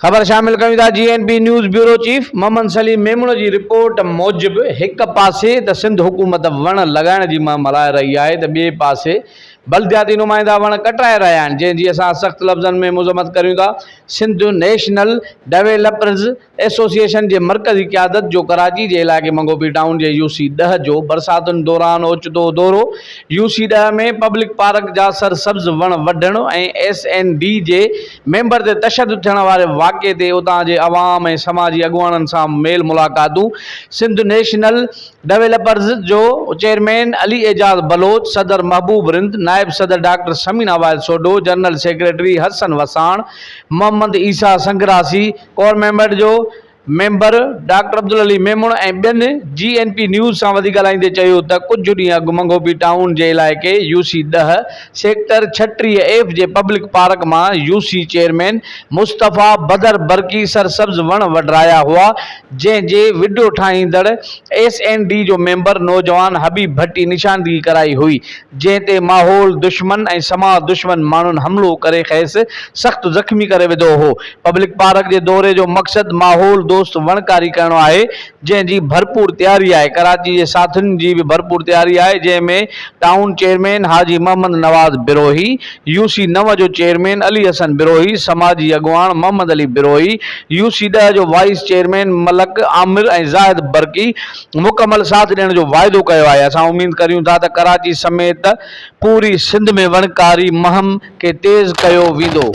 खबर शामिल कयूं था GNP news bureau chief Mohammad Salim Memon की रिपोर्ट मूजिब एक पासे त सिंध हुकूमत वण लगाइण जी मुहिम हलाए रही है तो ॿिए पासे बल्दियाती नुमाइंदा वण कटाए रहा आहिनि, जंहिंजी असां सख़्त लफ़्ज़नि में मज़म्मत करियूं था। सिंध नेशनल डेवलपर्स एसोसिएशन के मरकज़ी क़यादत जो कराची के इलाइक़े मंगोपी टाउन के UC-10 जो बरसातुनि दौरान ओचितो दौरो, UC-10 में पब्लिक पार्क जा सरसब्ज़ वण वढण ऐं SND जे मेंबर ते तशद्दुद थियण वारे वाक़े ते उतां जे अवाम ऐं समाजी अॻुवाननि सां मेल मुलाक़ातूं। सिंध नेशनल डेवलपर्स जो चेयरमैन अली एजाज बलोच, सदर महबूब रिंद, नायब सदर डॉक्टर समीन अवाइल सोडो, जनरल सेक्रेटरी हसन वसाण, मोहम्मद ईसा संग्रासी, कोर मेंबर जो मेंबर डॉक्टर अब्दुल अली मेमण ऐं ॿियनि GNP न्यूज़ सां वधी ॻाल्हाईंदे चयो त कुझु ॾींहं अॻु मंगोपी टाउन जे इलाइक़े UC-10 सेक्टर 36F जे पब्लिक पार्क मां UC चेयरमैन मुस्तफ़ा बदर बरकी सरसब्ज़ वण वढराया हुआ, जंहिंजे वीडियो ठाहींदड़ SND जो मेंबर नौजवान हबीब भट्टी निशानदगी कराई हुई, जंहिं ते माहौल दुश्मन ऐं समाज दुश्मन माण्हुनि हमलो करे खेसि सख़्त ज़ख़्मी करे विधो हो। पब्लिक पार्क जे दौरे जो मक़सद माहौल दोस्त वणकारी करणो आहे, जंहिंजी भरपूर तैयारी आहे। कराची के साथियुनि जी भी भरपूर तैयारी है, जंहिंमें टाउन चेयरमैन हाजी मोहम्मद नवाज बिरोही, UC-9 जो चेयरमैन अली हसन बिरोही, समाजी अगवान मोहम्मद अली बिरोही, UC-10 जो वाइस चेयरमैन मलक आमिर ऐं ज़ाहिद बरकी मुकम्मल साथ ॾियण जो वाइदो कयो आहे। असां उम्मीद करियूं था त कराची समेत पूरी सिंध में वणकारी मुहिम के तेज़ कयो वेंदो।